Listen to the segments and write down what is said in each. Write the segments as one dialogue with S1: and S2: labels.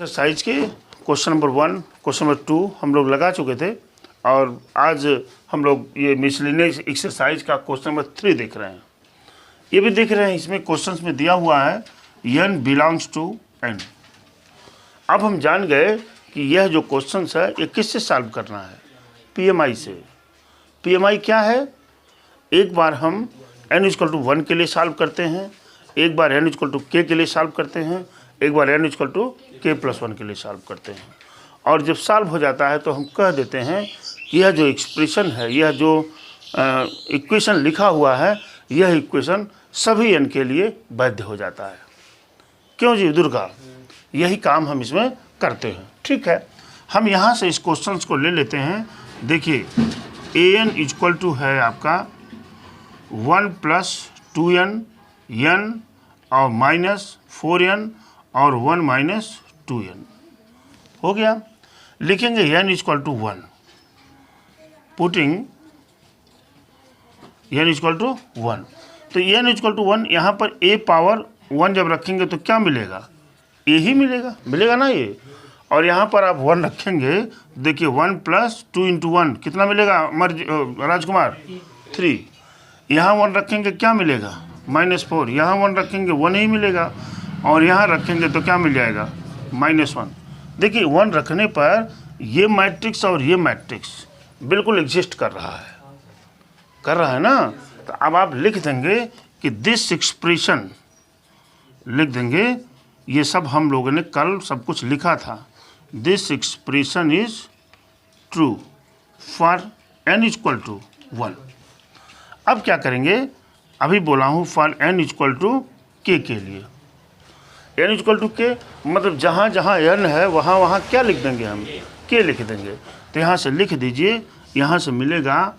S1: Exercise के question number 1, question number 2 हम लोग लगा चुके थे और आज हम लोग ये मिसलेनियस एक्सरसाइज का क्वेश्चन नंबर 3 देख रहे हैं। ये भी देख रहे हैं, इसमें क्वेश्चंस में दिया हुआ है n बिलोंग्स टू n। अब हम जान गए कि यह जो क्वेश्चंस है ये किससे सॉल्व करना है, PMI से। PMI क्या है? एक बार हम n=1 के लिए सॉल्व करते हैं, एक बार n=k के लिए सॉल्व करते हैं, एक बार n=k+1 के लिए सॉल्व करते हैं। और जब सॉल्व हो जाता है तो हम कह देते हैं यह जो एक्सप्रेशन है, यह जो इक्वेशन लिखा हुआ है, यह इक्वेशन सभी n के लिए वैध हो जाता है। क्यों जी दुर्गा? यही काम हम इसमें करते हैं। ठीक है, हम यहाँ से इस क्वेश्चन को ले लेते हैं। देखिए an है आपका 1 + 2n, n और -4n और 1 - 2n हो गया। लिखेंगे n=1, पुटिंग n=1। तो n=1 यहाँ पर a पावर 1 जब रखेंगे तो क्या मिलेगा? a ही मिलेगा ना ये। और यहाँ पर आप 1 रखेंगे, देखिए 1 + 2 × 1 कितना मिलेगा राजकुमार? 3। यहाँ 1 रखेंगे क्या मिलेगा? -4। यहाँ 1 रखेंगे 1 ही मिलेगा और यहाँ रखेंगे तो क्या मिल जाएगा? -1। देखिए 1 रखने पर ये मैट्रिक्स और ये मैट्रिक्स बिल्कुल एग्जिस्ट कर रहा है ना। तो अब आप लिख देंगे कि दिस एक्सप्रेशन, लिख देंगे, ये सब हम लोगों ने कल सब कुछ लिखा था। This expression is true for n=1। अब क्या करेंगे? अभी बोला हूँ फॉर n=k के लिए। n=k मतलब जहाँ जहाँ n है वहाँ वहाँ क्या लिख देंगे? हम k लिख देंगे। तो यहाँ से लिख दीजिए, यहाँ से मिलेगा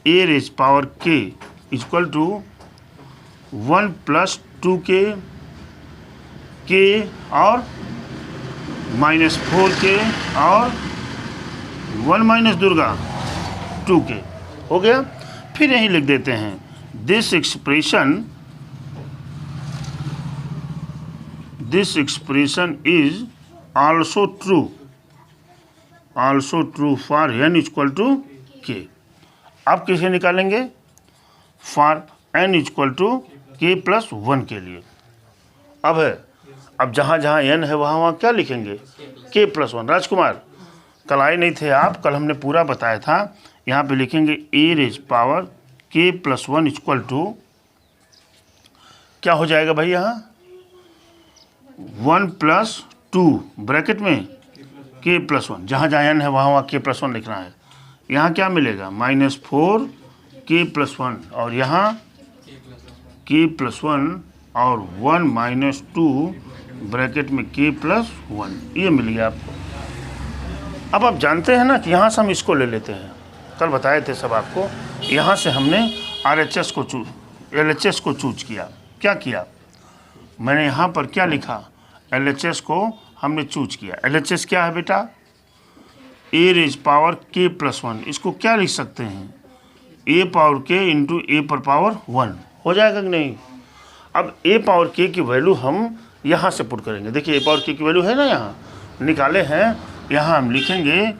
S1: a⁻k = 1 + 2k, k और -4k और 1 - दुर्गा 2k हो गया। फिर यहीं लिख देते हैं this expression is also true for n=k। अब किसे निकालेंगे? फॉर n=k+1 के लिए। अब जहाँ जहाँ n है वहाँ वहाँ क्या लिखेंगे? k+1। राजकुमार कल आए नहीं थे आप, कल हमने पूरा बताया था। यहाँ पे लिखेंगे a⁻k+1 = क्या हो जाएगा भाई? यहाँ 1 + 2 ब्रैकेट में k+1, जहाँ जहाँ n है वहाँ वहाँ k+1 लिखना है। यहाँ क्या मिलेगा? -4k+1 और यहाँ k+1 और 1 - 2 ब्रैकेट में k+1, ये मिल गया आपको। अब आप जानते हैं ना कि यहाँ से हम इसको ले लेते हैं, कल बताए थे सब आपको। यहाँ से हमने LHS को चूज किया। क्या किया? मैंने यहाँ पर क्या लिखा? LHS को हमने चूज किया। LHS क्या है बेटा? a⁻k+1। इसको क्या लिख सकते हैं? a⁻k × a⁻1 हो जाएगा कि नहीं? अब a⁻k की वैल्यू हम यहाँ से पुट करेंगे। देखिए a⁻k की वैल्यू है ना, यहाँ निकाले हैं। यहाँ हम लिखेंगे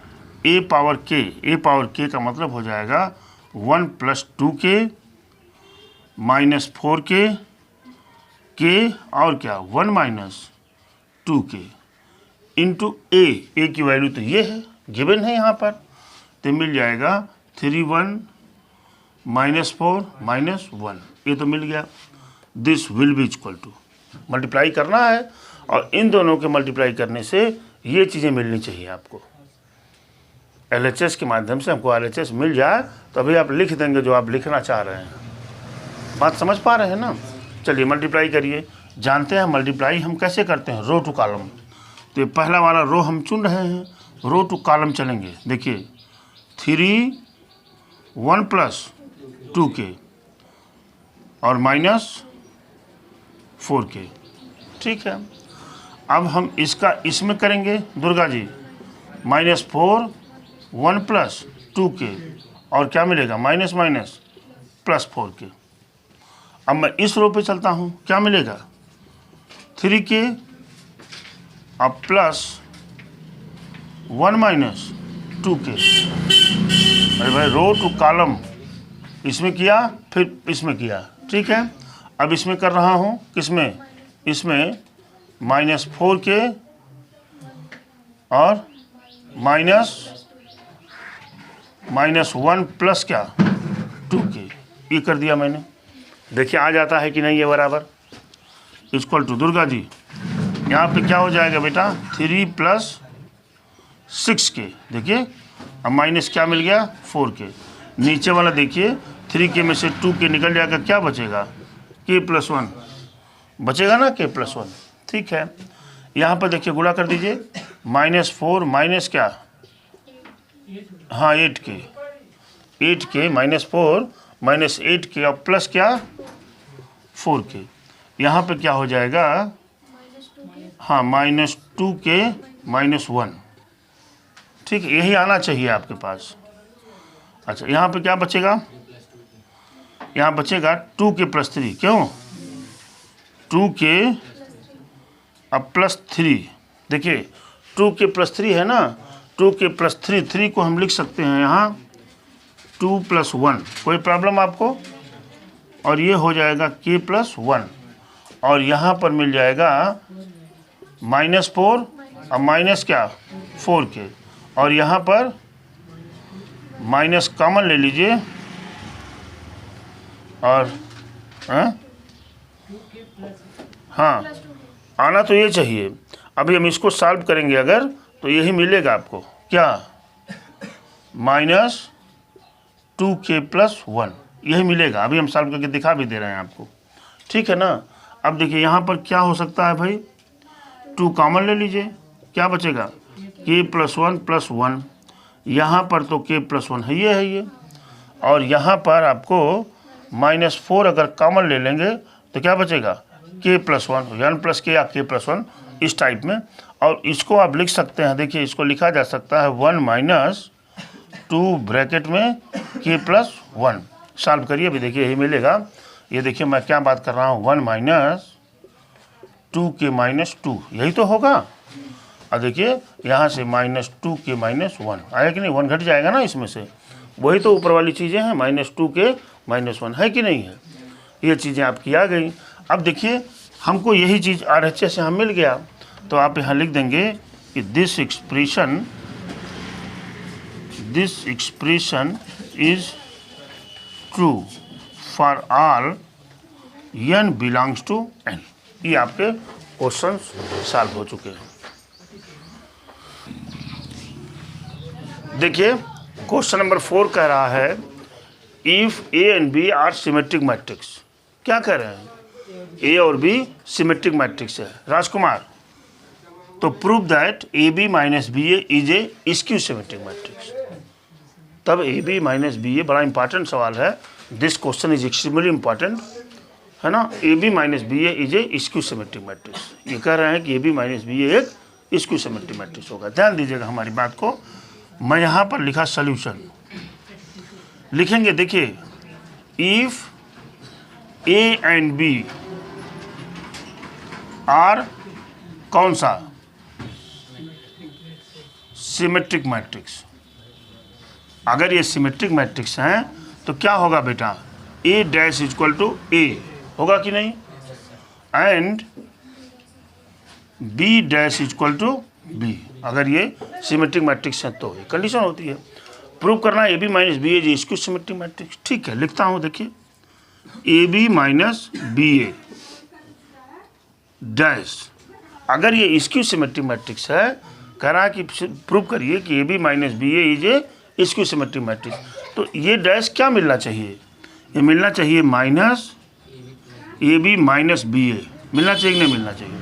S1: a⁻k का मतलब हो जाएगा 1 + 2k -4k, k और क्या 1 - 2k इंटू a की वैल्यू तो ये है, गिवन है यहाँ पर। तो मिल जाएगा 3 1 -4 -1, ये तो मिल गया। This will be equal to, multiply करना है और इन दोनों के मल्टीप्लाई करने से ये चीज़ें मिलनी चाहिए आपको। LHS के माध्यम से हमको LHS मिल जाए तो अभी आप लिख देंगे जो आप लिखना चाह रहे हैं। बात समझ पा रहे हैं ना? चलिए मल्टीप्लाई करिए। जानते हैं मल्टीप्लाई हम कैसे करते हैं? रो टू कॉलम। तो ये पहला वाला रो हम चुन रहे हैं, रो टू कॉलम चलेंगे। देखिए 3 1 + 2k और -4k। ठीक है, अब हम इसका इसमें करेंगे दुर्गा जी। -4 1 + 2k और क्या मिलेगा? +4k। अब मैं इस रो पे चलता हूँ, क्या मिलेगा? 3k अब 1 माइनस 2k। अरे भाई रो टू कॉलम इसमें किया फिर इसमें किया, ठीक है। अब इसमें कर रहा हूँ, किसमें, इसमें -4k और -1 प्लस क्या 2k, ये कर दिया मैंने। देखिए आ जाता है कि नहीं ये बराबर, इक्वल टू दुर्गा जी यहाँ पे क्या हो जाएगा बेटा 3 + 6k। देखिए अब माइनस क्या मिल गया 4k। नीचे वाला देखिए 3k में से 2k निकल जाएगा, क्या बचेगा k+1 बचेगा ना, k+1, ठीक है। यहाँ पर देखिए गुणा कर दीजिए, -4 माइनस क्या, हाँ 8k -4 -8k और प्लस क्या 4k। यहाँ पे क्या हो जाएगा, हाँ -2k -1, ठीक है, यही आना चाहिए आपके पास। अच्छा यहाँ पे क्या बचेगा, यहाँ बचेगा 2k + 3, क्यों 2k अब +3, देखिए 2k + 3 है ना, 2k + 3 को हम लिख सकते हैं यहाँ 2 + 1, कोई प्रॉब्लम आपको, और ये हो जाएगा k+1 और यहाँ पर मिल जाएगा -4 और माइनस क्या 4k और यहाँ पर माइनस कॉमन ले लीजिए और हाँ आना तो ये चाहिए। अभी हम इसको सॉल्व करेंगे अगर तो यही मिलेगा आपको, क्या -2k + 1 यही मिलेगा। अभी हम सॉल्व करके दिखा भी दे रहे हैं आपको, ठीक है ना। अब देखिए यहाँ पर क्या हो सकता है भाई, 2 कॉमन ले लीजिए, क्या बचेगा k+1 + 1, यहाँ पर तो k+1 है ये, और यहाँ पर आपको -4 अगर कॉमन ले लेंगे तो क्या बचेगा k+1, 1 + k या k+1 इस टाइप में। और इसको आप लिख सकते हैं, देखिए इसको लिखा जा सकता है 1 - 2 ब्रैकेट में k+1। सॉल्व करिए, अभी देखिए यही मिलेगा। ये देखिए मैं क्या बात कर रहा हूँ, 1 - 2k - 2 यही तो होगा। और देखिए यहाँ से -2k - 1 आया कि नहीं, 1 घट जाएगा ना इसमें से, वही तो ऊपर वाली चीज़ें हैं, -2k - 1 है कि नहीं है, ये चीज़ें आपकी आ गई। अब देखिए हमको यही चीज़ RHS से हम मिल गया, तो आप यहाँ लिख देंगे कि this expression is true for all n belongs to n। ये आपके क्वेश्चन सॉल्व हो चुके हैं। देखिए क्वेश्चन नंबर 4 कह रहा है if A and B are symmetric matrix. क्या कह रहे हैं, A और B सिमेट्रिक मैट्रिक्स है राजकुमार, तो prove that AB - BA is A skew symmetric matrix. तब AB - BA बड़ा इंपॉर्टेंट सवाल है, this question is extremely important, है ना। AB - BA is A skew symmetric matrix, ये कह रहे हैं कि AB - BA एक स्क्यू सिमेट्रिक मैट्रिक्स होगा। ध्यान दीजिएगा हमारी बात को, मैं यहाँ पर लिखा सॉल्यूशन लिखेंगे। देखिए if A and B are कौन सा सिमेट्रिक मैट्रिक्स, अगर ये सिमेट्रिक मैट्रिक्स हैं तो क्या होगा बेटा A' = A होगा कि नहीं, एंड B' = B। अगर ये सिमेट्रिक मैट्रिक्स है तो ये कंडीशन होती है। प्रूव करना AB - BA is skew symmetric matrix, ठीक है, लिखता हूँ। देखिए AB - BA डैश, अगर ये स्क्यू सिमेट्रिक मैट्रिक्स है, कह रहा है कि प्रूव करिए कि AB - BA is A skew symmetric matrix, तो ये डैश क्या मिलना चाहिए, ये मिलना चाहिए -AB - BA मिलना चाहिए कि नहीं मिलना चाहिए।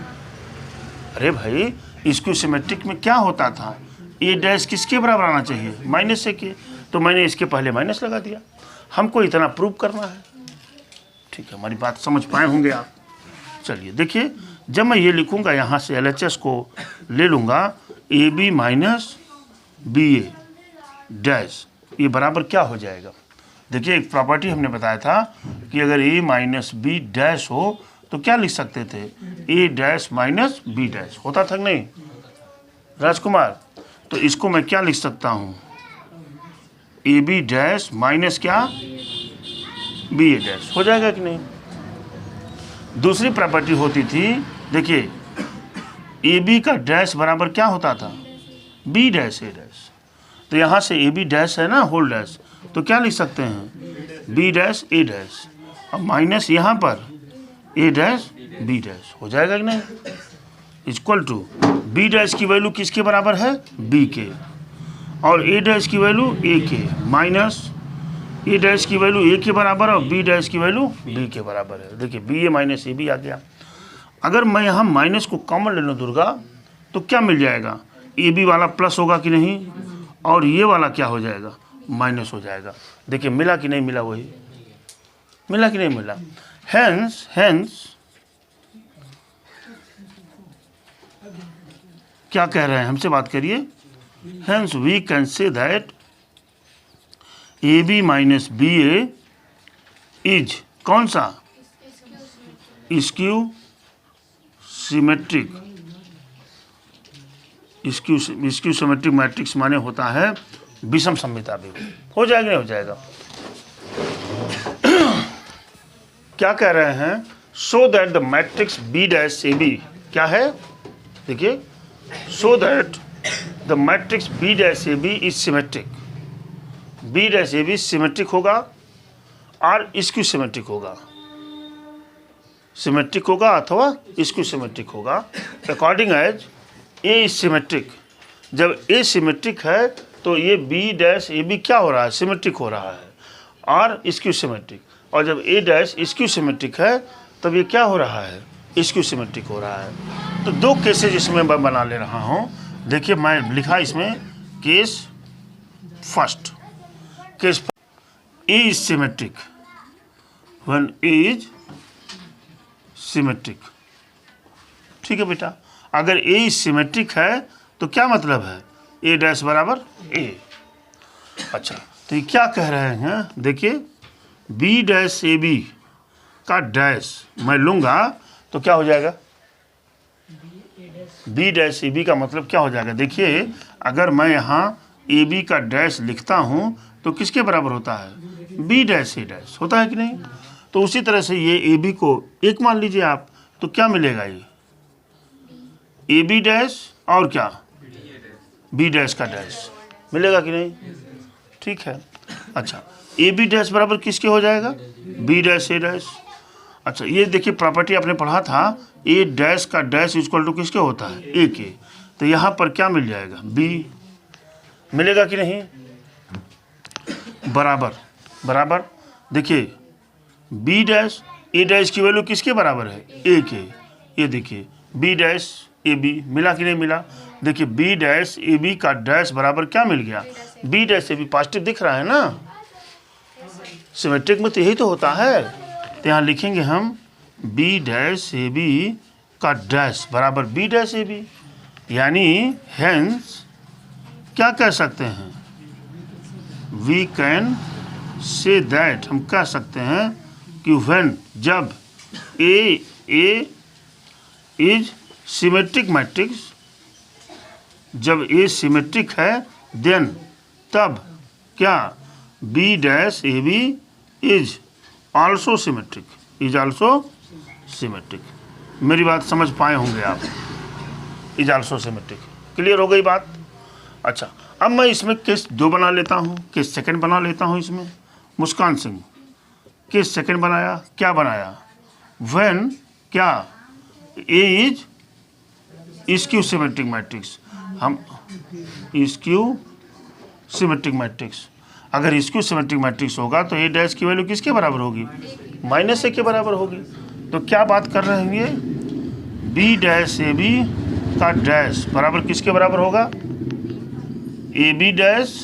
S1: अरे भाई स्क्यू सिमेट्रिक में क्या होता था, ये डैश किसके बराबर आना चाहिए, माइनस से के, तो मैंने इसके पहले माइनस लगा दिया। हमको इतना प्रूव करना है, ठीक है, हमारी बात समझ पाए होंगे आप। चलिए देखिए, जब मैं ये लिखूंगा यहाँ से LHS को ले लूँगा AB - BA डैश, ये बराबर क्या हो जाएगा। देखिए एक प्रॉपर्टी हमने बताया था कि अगर A - B डैश हो तो क्या लिख सकते थे, A' - B डैश, होता था कि नहीं राजकुमार। तो इसको मैं क्या लिख सकता हूँ, ए बी डैश माइनस क्या, बी ए डैश। हो जाएगा कि नहीं। दूसरी प्रॉपर्टी होती थी, देखिए ए बी का डैश बराबर क्या होता था, बी डैश ए डैश। तो यहाँ से ए बी डैश है ना, होल डैश, तो क्या लिख सकते हैं, बी डैश ए डैश, अब माइनस यहाँ पर ए डैश बी डैश। हो जाएगा कि नहीं। इक्वल टू बी डैश की वैल्यू किसके बराबर है, बी के, और ए डैश की वैल्यू ए के, माइनस ए डैश की वैल्यू ए के बराबर और बी डैश की वैल्यू बी के बराबर है। देखिए B A minus A B आ गया। अगर मैं यहाँ माइनस को कॉमन ले लूँ दुर्गा, तो क्या मिल जाएगा, ए बी वाला प्लस होगा कि नहीं, और ये वाला क्या हो जाएगा, माइनस हो जाएगा। देखिए मिला कि नहीं मिला, वही मिला कि नहीं मिला। हेंस क्या कह रहे हैं, हमसे बात करिए। Hence we can say that A B minus B A is कौन सा, skew symmetric. Skew symmetric matrix माने होता है विषम सममिता भी। हो जाएगा नहीं हो जाएगा। क्या कह रहे हैं, so that the matrix B dash A B क्या है, देखिए, so that the matrix B dash A B is symmetric. B dash A B symmetric होगा और स्क्यू सिमेट्रिक होगा, सिमेट्रिक होगा अथवा स्क्यू सिमेट्रिक होगा। According as A is symmetric. जब ए सिमेट्रिक है तो ये बी डैश ए बी क्या हो रहा है, सिमेट्रिक हो रहा है, और स्क्यू सिमेट्रिक। और जब ए डैश स्क्यू सिमेट्रिक है तब ये क्या हो रहा है, स्क्यू सिमेट्रिक हो रहा है। तो दो केसेज इसमें मैं बना ले रहा हूँ। देखिए मैं लिखा इसमें case first, case A is symmetric when A is symmetric. ठीक है बेटा, अगर ए इज सिमेट्रिक है तो क्या मतलब है, ए डैश बराबर ए। अच्छा, तो ये क्या कह रहे हैं, देखिए बी डैश ए बी का डैश मैं लूँगा तो क्या हो जाएगा, बी डैश ए बी का मतलब क्या हो जाएगा। देखिए अगर मैं यहाँ ए बी का डैश लिखता हूँ तो किसके बराबर होता है, बी डैश ए डैश होता है कि नहीं। तो उसी तरह से ये ए बी को एक मान लीजिए आप, तो क्या मिलेगा, ये ए बी डैश और क्या, बी डैश का डैश मिलेगा कि नहीं। ठीक है। अच्छा, ए बी डैश बराबर किसके हो जाएगा, बी डैश ए डैश। अच्छा, ये देखिए प्रॉपर्टी आपने पढ़ा था, ए डैश का डैश इक्वल टू किसके होता है, ए के। तो यहाँ पर क्या मिल जाएगा, बी मिलेगा कि नहीं, बराबर बराबर। देखिए बी डैश ए डैश की वैल्यू किसके बराबर है, ए के। ये देखिए बी डैश ए बी मिला कि नहीं मिला। देखिए बी डैश ए बी का डैश बराबर क्या मिल गया, B dash A B. Positive दिख रहा है ना, सिमेट्रिक में तो यही तो होता है। तो यहाँ लिखेंगे हम बी डैश ए बी का डैश बराबर बी डैश ए बी, यानी हेंस क्या कह सकते हैं, वी कैन से दैट, हम कह सकते हैं कि व्हेन, जब ए इज सिमेट्रिक मैट्रिक्स, जब ए सिमेट्रिक है, देन तब क्या, B dash A B is also symmetric, is also symmetric. मेरी बात समझ पाए होंगे आप, इज आल्सो सिमेट्रिक। क्लियर हो गई बात। अच्छा, अब मैं इसमें केस 2 बना लेता हूँ, केस सेकंड बना लेता हूँ इसमें। मुस्कान सिंह केस सेकंड बनाया, क्या बनाया, व्हेन क्या, ए इज स्क्यू सिमेट्रिक मैट्रिक्स। हम स्क्यू सिमेट्रिक मैट्रिक्स, अगर स्क्यू सिमेट्रिक मैट्रिक्स होगा तो ए डैश की वैल्यू किसके बराबर होगी, माइनस ए के बराबर होगी। तो क्या बात कर रहे हैं ये, बी डैश ए बी का डैश बराबर किसके बराबर होगा, ए बी डैश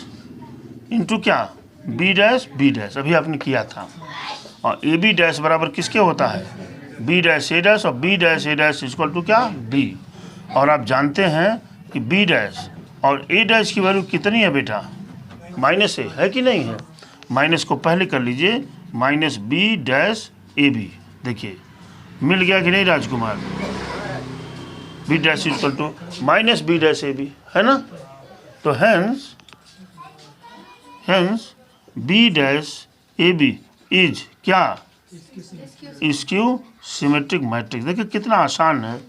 S1: इंटू क्या, बी डैश बी डैश, अभी आपने किया था। और ए बी डैश बराबर किसके होता है, बी डैश ए डैश, और B dash A dash equal to क्या, बी। और आप जानते हैं कि बी डैश और ए डैश की वैल्यू कितनी है बेटा, माइनस ए है कि नहीं है। माइनस को पहले कर लीजिए, minus B dash A B. देखिए मिल गया कि नहीं Rajkumar, B dash equal to minus B dash A B, है ना। तो hence B dash A B is क्या, स्क्यू सिमेट्रिक मैट्रिक्स। देखिए कितना आसान है,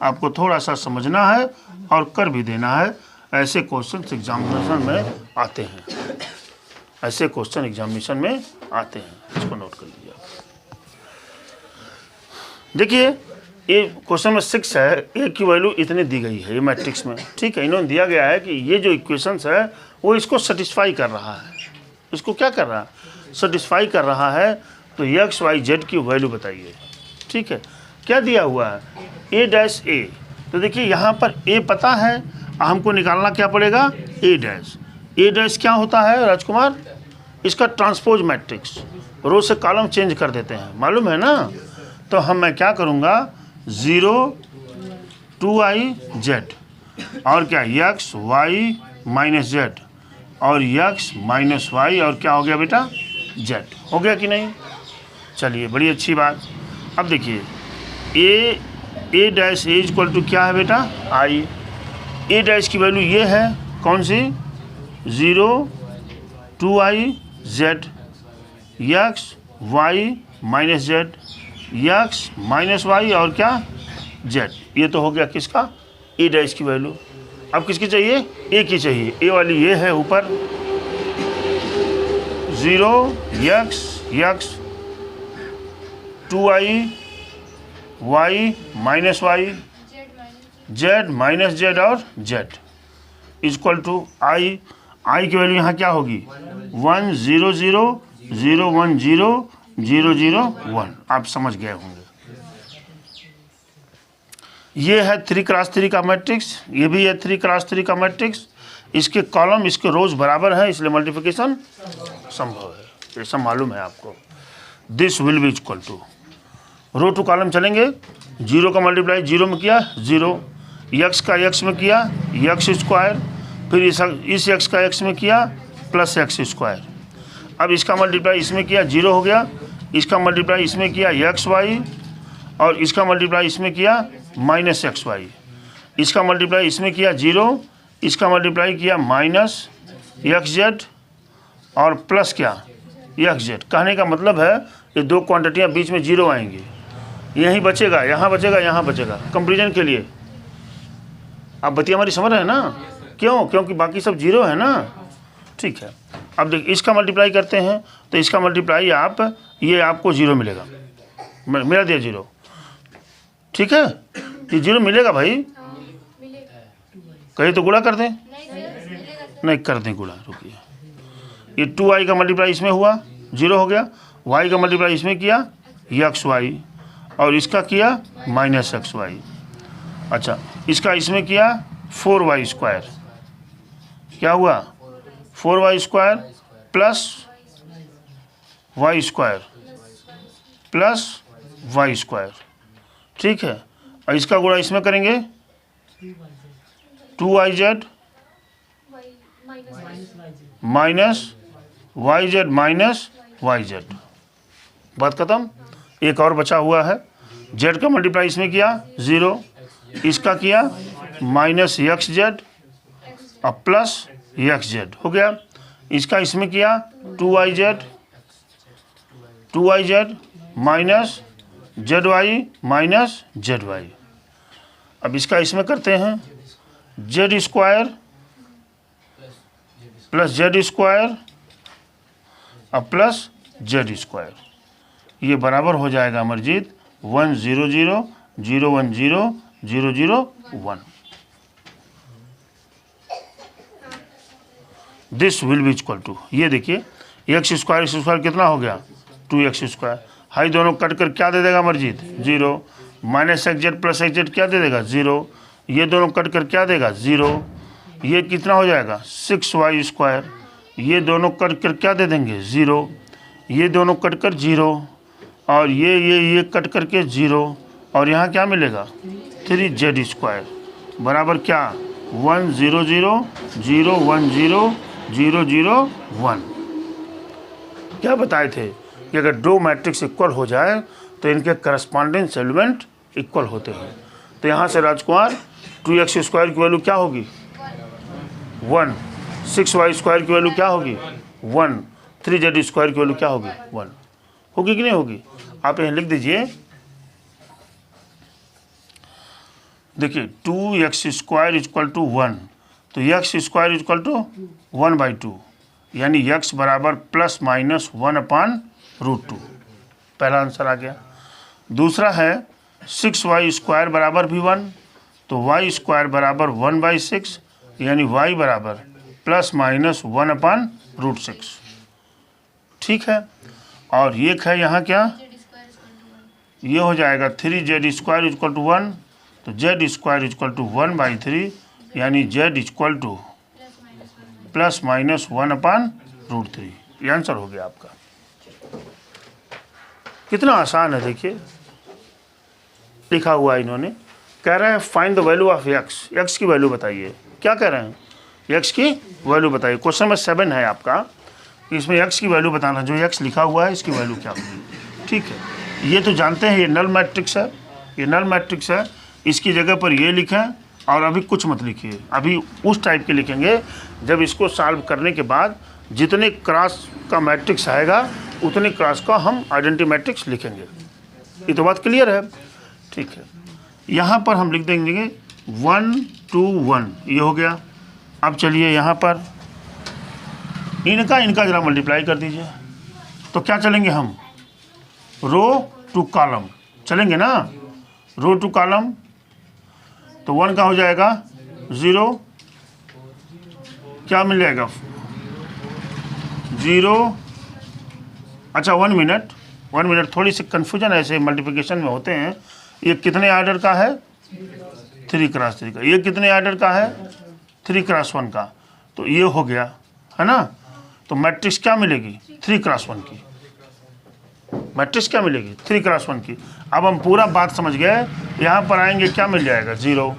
S1: आपको थोड़ा सा समझना है और कर भी देना है। ऐसे क्वेश्चन एग्जामिनेशन में आते हैं, ऐसे क्वेश्चन एग्जामिनेशन में आते हैं, इसको नोट कर लीजिए। देखिए ये क्वेश्चन में 6 है, ए की वैल्यू इतनी दी गई है ये मैट्रिक्स में, ठीक है। इन्होंने दिया गया है कि ये जो इक्वेशंस है वो इसको सेटिस्फाई कर रहा है, इसको क्या कर रहा है, सेटिस्फाई कर रहा है। तो एक्स वाई जेड की वैल्यू बताइए, ठीक है। क्या दिया हुआ है, ए डैश ए। तो देखिए यहाँ पर ए पता है, हमको निकालना क्या पड़ेगा, ए डैश। ए डैश क्या होता है राजकुमार, इसका ट्रांसपोज मैट्रिक्स, रो से कॉलम चेंज कर देते हैं, मालूम है ना। तो मैं क्या करूँगा, 0 2i z और क्या x y माइनस जेड और x माइनस वाई और क्या हो गया बेटा, z हो गया कि नहीं। चलिए बड़ी अच्छी बात। अब देखिए A dash A equal to क्या है बेटा, i। ए डैश की वैल्यू ये है, कौन सी, 0 2i z x y minus z x minus y और क्या, z। ये तो हो गया किसका, ए डैश की वैल्यू। अब किसकी चाहिए, ए की चाहिए। ए वाली ये है ऊपर, 0 x 2i y minus y z minus z और z इक्वल टू i की वैल्यू यहाँ क्या होगी, 1 0 0 0 1 0 0 0 1। आप समझ गए होंगे। ये है 3x3 का मैट्रिक्स, ये भी है 3x3 का मैट्रिक्स। इसके कॉलम इसके रोज बराबर है, इसलिए मल्टीप्लिकेशन संभव है, ऐसा मालूम है आपको। This will be equal to, row to column चलेंगे, 0 का मल्टीप्लाई 0 में किया 0, x का x में किया x स्क्वायर, फिर इस x का x में किया प्लस x स्क्वायर। अब इसका मल्टीप्लाई इसमें किया 0 हो गया, इसका मल्टीप्लाई इसमें किया एक्स वाई और इसका मल्टीप्लाई इसमें किया माइनस एक्स वाई। इसका मल्टीप्लाई इसमें किया 0, इसका मल्टीप्लाई किया माइनस एक्स जेड और प्लस क्या, एक्स जेड। कहने का मतलब है ये दो क्वांटिटियाँ बीच में 0 आएंगी, यहीं बचेगा, यहाँ बचेगा, यहाँ बचेगा, कंपेरिजन के लिए। आप बतिया हमारी समझ रहे हैं ना, क्यों, क्योंकि बाकी सब 0 है ना, ठीक है। अब देखिए इसका मल्टीप्लाई करते हैं, तो इसका मल्टीप्लाई ये आपको 0 मिलेगा, मिला दिया 0, ठीक है। ये 0 मिलेगा भाई, कहीं तो गुणा कर दें, नहीं कर दें गुणा, रुकिए। ये 2i का मल्टीप्लाई इसमें हुआ 0 हो गया, y का मल्टीप्लाई इसमें किया एक्स वाई और इसका किया माइनस एक्स वाई। अच्छा, इसका इसमें किया 4y स्क्वायर, क्या हुआ 4y square plus y square plus y square, ठीक है। और इसका गुणा इसमें करेंगे 2yz minus yz minus yz, बात खत्म। एक और बचा हुआ है, z का मल्टीप्लाई इसमें किया 0, इसका किया माइनस एक्स जेड और प्लस एक्स जेड हो गया। इसका इसमें किया 2yz minus zy minus zy। अब इसका इसमें करते हैं z square plus z square और प्लस z स्क्वायर, ये बराबर हो जाएगा Amarjeet 1 0 0 0 1 0 0 0 1। This will be equal to, ये देखिए एक्स स्क्वायर कितना हो गया 2x स्क्वायर। हाई दोनों कट कर क्या दे देगा Amarjeet 0, minus x Z plus x Z क्या दे देगा 0, ये दोनों कट कर क्या देगा 0, ये कितना हो जाएगा 6y स्क्वायर, ये दोनों कट कर क्या दे देंगे 0, ये दोनों कट कर 0 और ये कट करके 0 और यहाँ क्या मिलेगा 3z स्क्वायर बराबर क्या 1 0 0 0 1 0 0 0 1। क्या बताए थे कि अगर दो मैट्रिक्स इक्वल हो जाए तो इनके करस्पॉन्डेंस एलिमेंट इक्वल होते हैं। तो यहाँ से राजकुमार 2x स्क्वायर की वैल्यू क्या होगी 1, 6y स्क्वायर की वैल्यू क्या होगी 1, 3z स्क्वायर की वैल्यू क्या होगी 1, होगी कि नहीं होगी? आप यहाँ लिख दीजिए, देखिए 2x स्क्वायर इक्वल टू 1, तो x स्क्वायर इक्वल टू 1/2, यानी x बराबर ±1/√2, पहला आंसर आ गया। दूसरा है 6y स्क्वायर बराबर भी 1, तो y स्क्वायर बराबर 1/6, यानी y बराबर ±1/√6, ठीक है। और ये है यहाँ क्या, ये हो जाएगा 3z स्क्वायर इक्वल टू 1, तो z स्क्वायर इक्वल टू 1/3, यानी z इक्वल टू ±1/√3, ये आंसर हो गया आपका। कितना आसान है देखिए, लिखा हुआ है इन्होंने, कह रहे हैं find the value of x की वैल्यू बताइए। क्या कह रहे हैं, x की वैल्यू बताइए। क्वेश्चन नंबर 7 है आपका, इसमें x की वैल्यू बताना, जो x लिखा हुआ है इसकी वैल्यू क्या होगी, ठीक है। ये तो जानते हैं, ये नल मैट्रिक्स है, ये नल मैट्रिक्स है, इसकी जगह पर ये लिखें और अभी कुछ मत लिखिए, अभी उस टाइप के लिखेंगे जब इसको सॉल्व करने के बाद जितने क्रॉस का मैट्रिक्स आएगा उतने क्रॉस का हम आइडेंटिटी मैट्रिक्स लिखेंगे। ये तो बात क्लियर है, ठीक है। यहाँ पर हम लिख देंगे 1 2 1, ये हो गया। अब चलिए यहाँ पर इनका ज़रा मल्टीप्लाई कर दीजिए, तो क्या चलेंगे हम, रो टू कॉलम चलेंगे ना, रो टू कॉलम, तो 1 का हो जाएगा 0, क्या मिल जाएगा 0। अच्छा 1 मिनट, थोड़ी सी कन्फ्यूजन ऐसे मल्टीप्लिकेशन में होते हैं। ये कितने आर्डर का है 3 क्रॉस 3 का, ये कितने आर्डर का है 3 क्रॉस 1 का, तो ये हो गया है ना। तो मैट्रिक्स क्या मिलेगी 3 क्रॉस 1 की, मैट्रिक्स क्या मिलेगी 3 क्रॉस 1 की। अब हम पूरा बात समझ गए, यहाँ पर आएंगे क्या मिल जाएगा 0,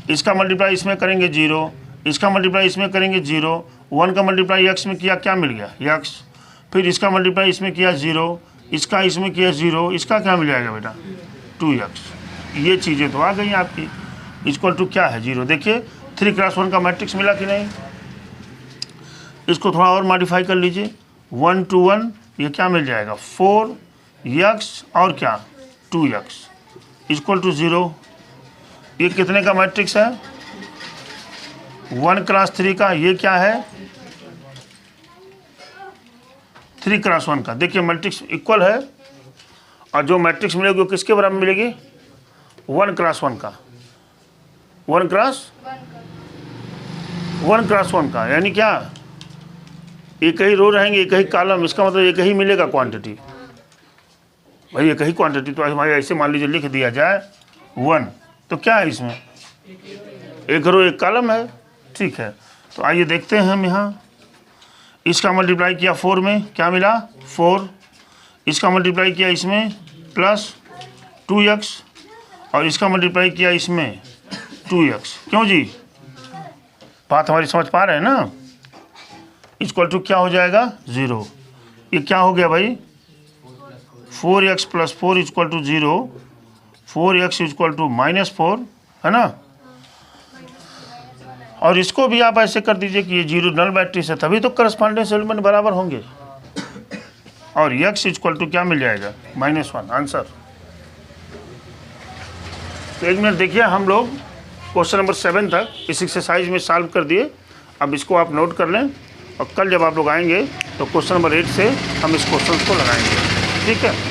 S1: इसका मल्टीप्लाई इसमें करेंगे 0, इसका मल्टीप्लाई इसमें करेंगे 0, 1 का मल्टीप्लाई x में किया क्या मिल गया x, फिर इसका मल्टीप्लाई इसमें किया 0, इसका इसमें किया 0, इसका क्या मिल जाएगा बेटा 2x। ये चीज़ें तो आ गई आपकी, इक्वल टू क्या है 0। देखिए 3 क्रॉस 1 का मैट्रिक्स मिला कि नहीं, इसको थोड़ा और मॉडिफाई कर लीजिए, 1 2 1, ये क्या मिल जाएगा 4x और क्या 2x इक्वल टू 0। ये कितने का मैट्रिक्स है 1 क्रॉस 3 का, ये क्या है 3 क्रॉस 1 का। देखिए मैट्रिक्स इक्वल है, और जो मैट्रिक्स मिलेगी वो किसके बराबर मिलेगी 1 क्रॉस 1 का, 1 क्रॉस 1 का, यानी क्या एक ही रो रहेंगे एक ही कॉलम, इसका मतलब एक ही मिलेगा क्वांटिटी, भाई एक ही क्वांटिटी। तो हमारे ऐसे मान लीजिए लिख दिया जाए 1, तो क्या है इसमें एक रो एक कॉलम है, ठीक है। तो आइए देखते हैं हम यहाँ, इसका मल्टीप्लाई किया 4 में क्या मिला 4, इसका मल्टीप्लाई किया इसमें प्लस 2x, और इसका मल्टीप्लाई किया इसमें 2x। क्यों जी, बात हमारी समझ पा रहे हैं ना। इक्वल टू क्या हो जाएगा 0, ये क्या हो गया भाई 4x + 4 equal to 0, 4x equal to -4 है ना। और इसको भी आप ऐसे कर दीजिए कि ये 0 नल मैट्रिक्स है, तभी तो करस्पॉन्डेंस एलिमेंट बराबर होंगे। और x इक्वल टू क्या मिल जाएगा -1, आंसर। तो 1 मिनट देखिए, हम लोग क्वेश्चन नंबर 7 तक इस एक्सरसाइज में सॉल्व कर दिए। अब इसको आप नोट कर लें, और कल जब आप लोग आएंगे तो क्वेश्चन नंबर 8 से हम इस क्वेश्चन को लगाएंगे, ठीक है।